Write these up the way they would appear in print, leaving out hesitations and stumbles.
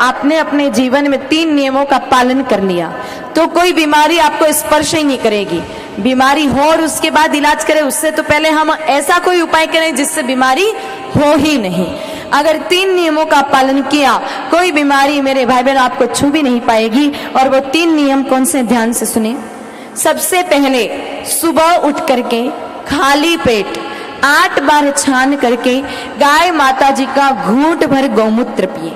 आपने अपने जीवन में 3 नियमों का पालन कर लिया तो कोई बीमारी आपको स्पर्श ही नहीं करेगी। बीमारी हो और उसके बाद इलाज करें, उससे तो पहले हम ऐसा कोई उपाय करें जिससे बीमारी हो ही नहीं। अगर 3 नियमों का पालन किया, कोई बीमारी मेरे भाई बहन आपको छू भी नहीं पाएगी। और वो 3 नियम कौन से, ध्यान से सुनिए। सबसे पहले, सुबह उठ करके खाली पेट 8 बार छान करके गाय माता जी का घूंट भर गौमूत्र पिए।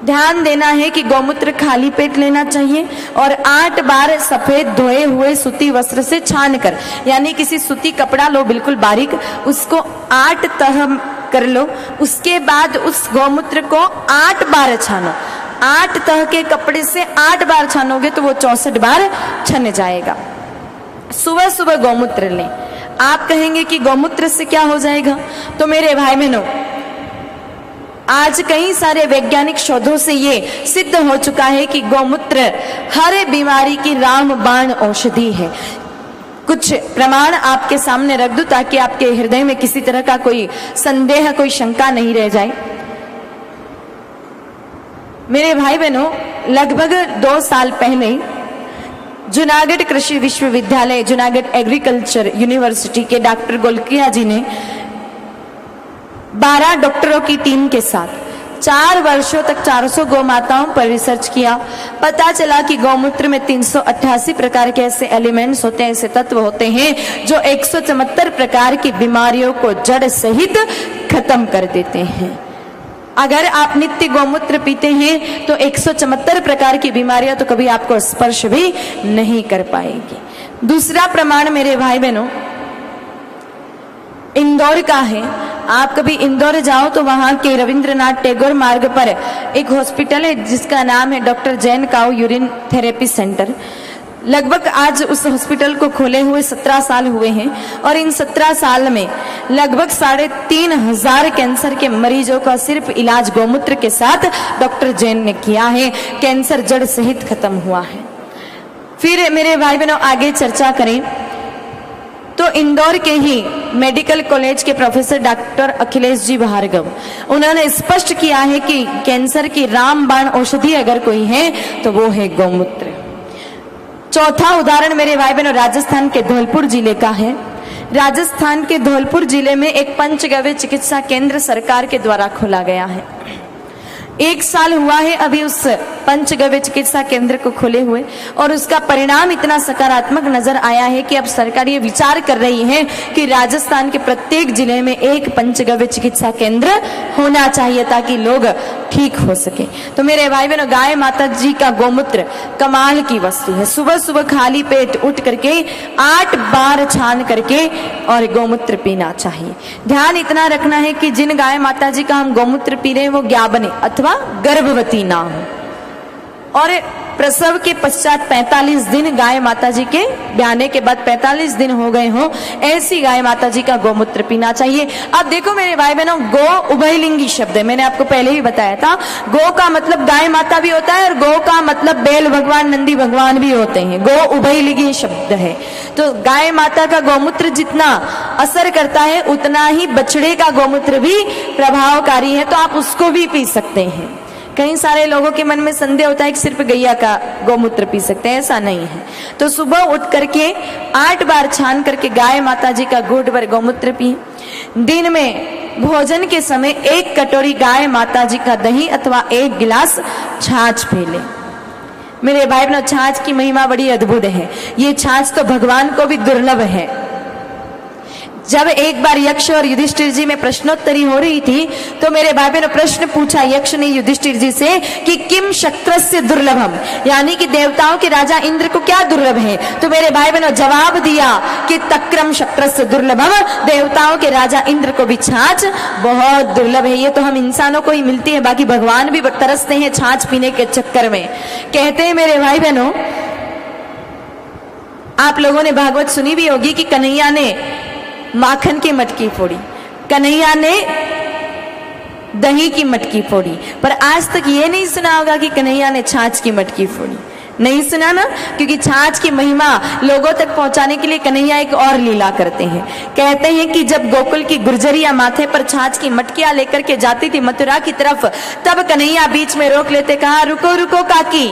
ध्यान देना है कि गौमूत्र खाली पेट लेना चाहिए और 8 बार सफेद धोए हुए सूती वस्त्र से छान कर, यानी किसी सूती कपड़ा लो बिल्कुल बारीक, उसको 8 तह कर लो। उसके बाद उस गौमूत्र को 8 बार छानो। 8 तह के कपड़े से 8 बार छानोगे तो वो 64 बार छन जाएगा। सुबह सुबह गौमूत्र लें। आप कहेंगे कि गौमूत्र से क्या हो जाएगा, तो मेरे भाई बहनों, आज कई सारे वैज्ञानिक शोधों से ये सिद्ध हो चुका है कि गौमूत्र हर बीमारी की रामबाण औषधि है। कुछ प्रमाण आपके सामने रख दूं ताकि आपके हृदय में किसी तरह का कोई संदेह, कोई शंका नहीं रह जाए। मेरे भाई बहनों, लगभग 2 साल पहले जूनागढ़ कृषि विश्वविद्यालय, जूनागढ़ एग्रीकल्चर यूनिवर्सिटी के डॉक्टर गोलकिया जी ने 12 डॉक्टरों की टीम के साथ 4 वर्षों तक 400 गौ माताओं पर रिसर्च किया। पता चला कि गौमूत्र में 388 प्रकार के ऐसे एलिमेंट्स होते हैं, ऐसे तत्व होते हैं जो 174 प्रकार की बीमारियों को जड़ सहित खत्म कर देते हैं। अगर आप नित्य गौमूत्र पीते हैं तो 174 प्रकार की बीमारियां तो कभी आपको स्पर्श भी नहीं कर पाएगी। दूसरा प्रमाण मेरे भाई बहनों इंदौर का है। आप कभी इंदौर जाओ तो वहां के रविंद्रनाथ टैगोर मार्ग पर एक हॉस्पिटल है जिसका नाम है doctor Jain cow urine therapy centre. लगभग आज उस हॉस्पिटल को खोले हुए 17 साल हुए हैं और इन 17 साल में लगभग 3,500 कैंसर के मरीजों का सिर्फ इलाज गौमूत्र के साथ डॉक्टर जैन ने किया है। कैंसर जड़ सहित खत्म हुआ है। फिर मेरे भाई बहनों आगे चर्चा करें तो इंदौर के ही मेडिकल कॉलेज के प्रोफेसर डॉक्टर अखिलेश जी भार्गव, उन्होंने स्पष्ट किया है कि कैंसर की रामबाण औषधि अगर कोई है तो वो है गौमूत्र। चौथा उदाहरण मेरे भाई बहनों राजस्थान के धौलपुर जिले का है। राजस्थान के धौलपुर जिले में एक पंचगव्य चिकित्सा केंद्र सरकार के द्वारा खोला गया है। 1 साल हुआ है अभी उस पंचगव्य चिकित्सा केंद्र को खोले हुए और उसका परिणाम इतना सकारात्मक नजर आया है कि अब सरकार ये विचार कर रही है कि राजस्थान के प्रत्येक जिले में एक पंचगव्य चिकित्सा केंद्र होना चाहिए ताकि लोग ठीक हो सके। तो मेरे भाई बहनों, गाय माता जी का गौमूत्र कमाल की वस्तु है। सुबह सुबह खाली पेट उठ करके 8 बार छान करके और गौमूत्र पीना चाहिए। ध्यान इतना रखना है कि जिन गाय माता जी का हम गौमूत्र पी रहे हैं वो ज्ञाबने अथवा गर्भवती ना हो और प्रसव के पश्चात 45 दिन गाय माता जी के ब्याने के बाद 45 दिन हो गए हो, ऐसी गाय माता जी का गौमूत्र पीना चाहिए। अब देखो मेरे भाई बहनों, गो उभयलिंगी शब्द है, मैंने आपको पहले ही बताया था। गो का मतलब गाय माता भी होता है और गो का मतलब बैल भगवान, नंदी भगवान भी होते हैं। गो उभयलिंगी शब्द है। तो गाय माता का गौमूत्र जितना असर करता है उतना ही बछड़े का गौमूत्र भी प्रभावकारी है, तो आप उसको भी पी सकते हैं। कई सारे लोगों के मन में संदेह होता है कि सिर्फ गैया का गौमूत्र पी सकते हैं, ऐसा नहीं है। तो सुबह उठ करके 8 बार छान करके गाय माता जी का घूंट भर गौमूत्र पिए। दिन में भोजन के समय 1 कटोरी गाय माता जी का दही अथवा 1 गिलास छाछ पी ले। मेरे भाई बहनों, छाछ की महिमा बड़ी अद्भुत है। ये छाछ तो भगवान को भी दुर्लभ है। जब एक बार यक्ष और युधिष्ठिर जी में प्रश्नोत्तरी हो रही थी तो मेरे भाई बहनों प्रश्न पूछा यक्ष ने युधिष्ठिर जी से कि किम शक्रस्य दुर्लभम, यानी कि देवताओं के राजा इंद्र को क्या दुर्लभ है। तो मेरे भाई बहनों जवाब दिया कि तक्रम शक्रस्य दुर्लभम, देवताओं के राजा इंद्र को भी छाछ बहुत दुर्लभ है। ये तो हम इंसानों को ही मिलती है, बाकी भगवान भी तरसते हैं छाछ पीने के चक्कर में। कहते हैं मेरे भाई बहनों, आप लोगों ने भागवत सुनी भी होगी कि कन्हैया ने माखन की मटकी फोड़ी, कन्हैया ने दही की मटकी फोड़ी, पर आज तक ये नहीं सुना होगा कि कन्हैया ने छाछ की मटकी फोड़ी। नहीं सुना ना? क्योंकि छाछ की महिमा लोगों तक पहुंचाने के लिए कन्हैया एक और लीला करते हैं। कहते हैं कि जब गोकुल की गुर्जरिया माथे पर छाछ की मटकियां लेकर के जाती थी मथुरा की तरफ, तब कन्हैया बीच में रोक लेते, कहा रुको रुको काकी,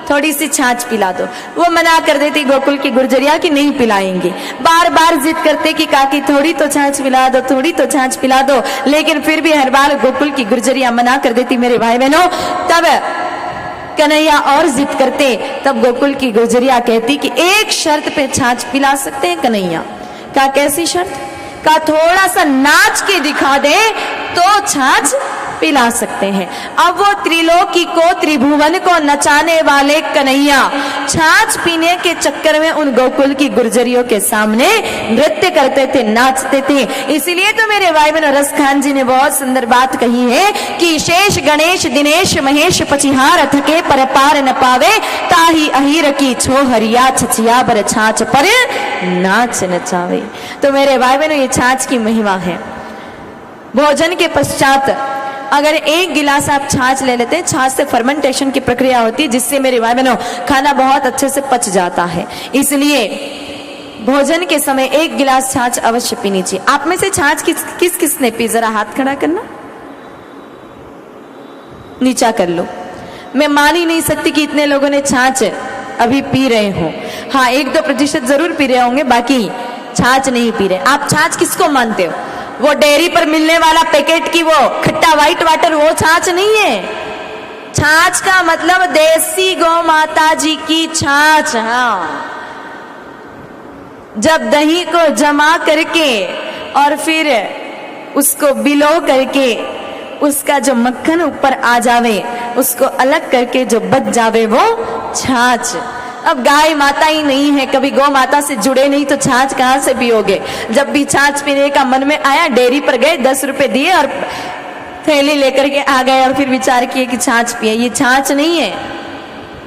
थोड़ी सी छाछ पिला दो। वो मना कर देती गोकुल की गुर्जरिया कि नहीं पिलाएंगे। बार बार जिद करते कि काकी थोड़ी तो छाछ पिला दो, थोड़ी तो छाछ पिला दो, लेकिन फिर भी हर बार गोकुल की गुर्जरिया मना कर देती मेरे भाई बहनों। तब कन्हैया और जिद करते, तब गोकुल की गुर्जरिया कहती कि एक शर्त पे छाछ पिला सकते हैं कन्हैया। क्या कैसी शर्त? का थोड़ा सा नाच के दिखा दे तो छाछ पिला सकते हैं। अब वो त्रिलोकी को, त्रिभुवन को नचाने वाले कन्हैया छाछ पीने के चक्कर में उन गोकुल की गुर्जरियों के सामने नृत्य करते थे, नाचते थे। इसीलिए तो मेरे भाई बहनों रस खान जी ने बहुत सुंदर बात कही है कि शेष गणेश दिनेश महेश पचिहार थके पर पार न पावे, ताही अहिर की छो हरिया छचिया बर छाछ पर नाच नचावे। तो मेरे भाई बहनों ये छाछ की महिमा है। भोजन के पश्चात अगर एक गिलास आप छाछ ले लेते हैं, छाछ से फर्मेंटेशन की प्रक्रिया होती है जिससे मेरे भाई बहनों खाना बहुत अच्छे से पच जाता है। इसलिए भोजन के समय एक गिलास छाछ अवश्य पीनी चाहिए। आप में से छाछ किस किसने पी? जरा हाथ खड़ा करना, नीचा कर लो। मैं मान ही नहीं सकती कि इतने लोगों ने छाछ अभी पी रहे हो। हाँ, 1-2% जरूर पी रहे होंगे, बाकी छाछ नहीं पी रहे। आप छाछ किसको मानते हो? वो डेयरी पर मिलने वाला पैकेट की वो खट्टा व्हाइट वाटर, वो छाछ नहीं है। छाछ का मतलब देसी गौ माता जी की छाछ। हाँ, जब दही को जमा करके और फिर उसको बिलो करके उसका जो मक्खन ऊपर आ जावे, उसको अलग करके जो बच जावे वो छाछ। अब गाय माता ही नहीं है, कभी गौ माता से जुड़े नहीं, तो छाछ कहां से पियोगे? जब भी छाछ पीने का मन में आया, डेयरी पर गए, 10 रुपए दिए और थैली लेकर के आ गए और फिर विचार किए कि छाछ पिए। ये छाछ नहीं है।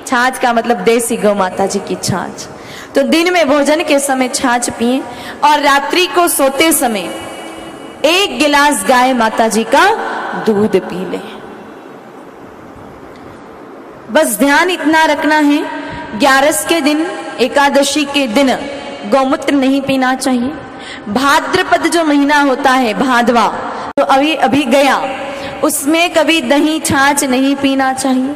छाछ का मतलब देसी गौ माता जी की छाछ। तो दिन में भोजन के समय छाछ पिए और रात्रि को सोते समय 1 गिलास गाय माता जी का दूध पी ले। बस ध्यान इतना रखना है, 11 के दिन, एकादशी के दिन गौमूत्र नहीं पीना चाहिए। भाद्रपद जो महीना होता है, भादवा, तो अभी अभी गया, उसमें कभी दही छाछ नहीं पीना चाहिए।